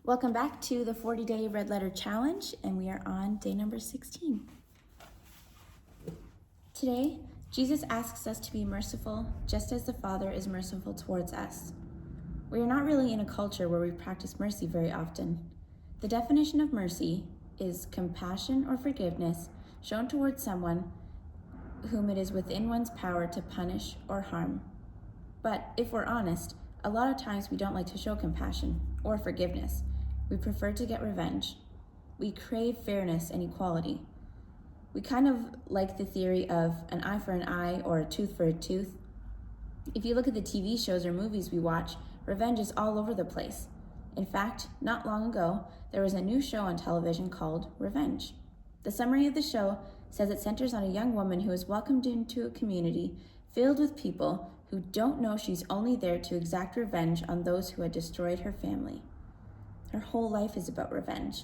Welcome back to the 40-day Red Letter Challenge, and we are on day number 16. Today, Jesus asks us to be merciful just as the Father is merciful towards us. We are not really in a culture where we practice mercy very often. The definition of mercy is compassion or forgiveness shown towards someone whom it is within one's power to punish or harm. But if we're honest, a lot of times we don't like to show compassion or forgiveness. We prefer to get revenge. We crave fairness and equality. We kind of like the theory of an eye for an eye or a tooth for a tooth. If you look at the TV shows or movies we watch, revenge is all over the place. In fact, not long ago, there was a new show on television called Revenge. The summary of the show says it centers on a young woman who is welcomed into a community filled with people who don't know she's only there to exact revenge on those who had destroyed her family. Her whole life is about revenge.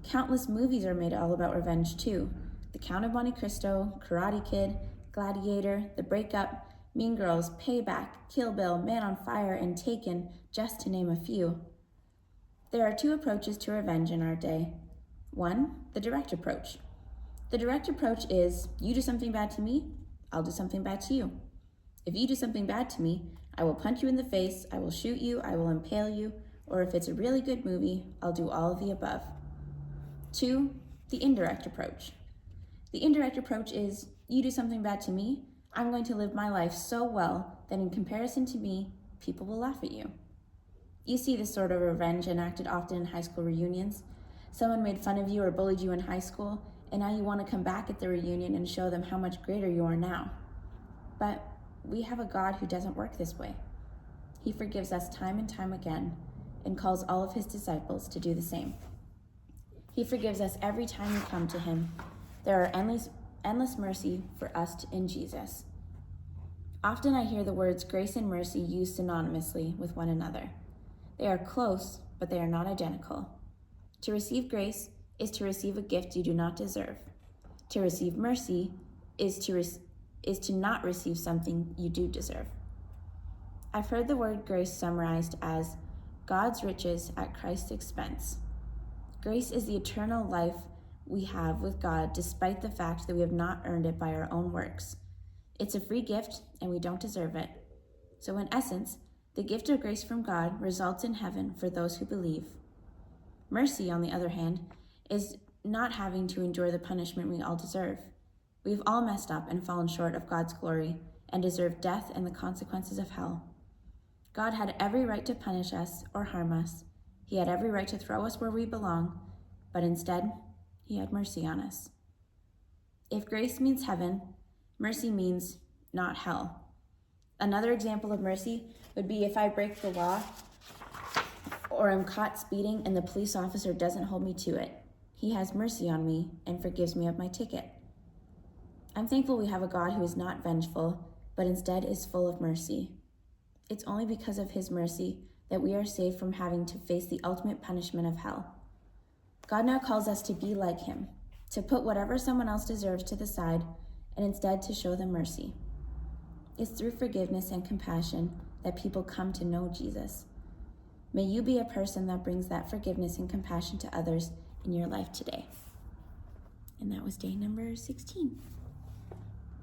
Countless movies are made all about revenge too. The Count of Monte Cristo, Karate Kid, Gladiator, The Breakup, Mean Girls, Payback, Kill Bill, Man on Fire, and Taken, just to name a few. There are two approaches to revenge in our day. One, the direct approach. The direct approach is, you do something bad to me, I'll do something bad to you. If you do something bad to me, I will punch you in the face, I will shoot you, I will impale you, or if it's a really good movie, I'll do all of the above. Two, the indirect approach. The indirect approach is, you do something bad to me, I'm going to live my life so well that in comparison to me, people will laugh at you. You see this sort of revenge enacted often in high school reunions. Someone made fun of you or bullied you in high school, and now you want to come back at the reunion and show them how much greater you are now. But we have a God who doesn't work this way. He forgives us time and time again and calls all of his disciples to do the same. He forgives us every time we come to him. There are endless mercy for us in Jesus. Often I hear the words grace and mercy used synonymously with one another. They are close, but they are not identical. To receive grace is to receive a gift you do not deserve. To receive mercy is to not receive something you do deserve. I've heard the word grace summarized as God's riches at Christ's expense. Grace is the eternal life we have with God despite the fact that we have not earned it by our own works. It's a free gift and we don't deserve it. So in essence, the gift of grace from God results in heaven for those who believe. Mercy, on the other hand, is not having to endure the punishment we all deserve. We've all messed up and fallen short of God's glory and deserve death and the consequences of hell. God had every right to punish us or harm us. He had every right to throw us where we belong, but instead, he had mercy on us. If grace means heaven, mercy means not hell. Another example of mercy would be if I break the law or am caught speeding and the police officer doesn't hold me to it. He has mercy on me and forgives me of my ticket. I'm thankful we have a God who is not vengeful, but instead is full of mercy. It's only because of his mercy that we are saved from having to face the ultimate punishment of hell. God now calls us to be like him, to put whatever someone else deserves to the side, and instead to show them mercy. It's through forgiveness and compassion that people come to know Jesus. May you be a person that brings that forgiveness and compassion to others in your life today. And that was day number 16.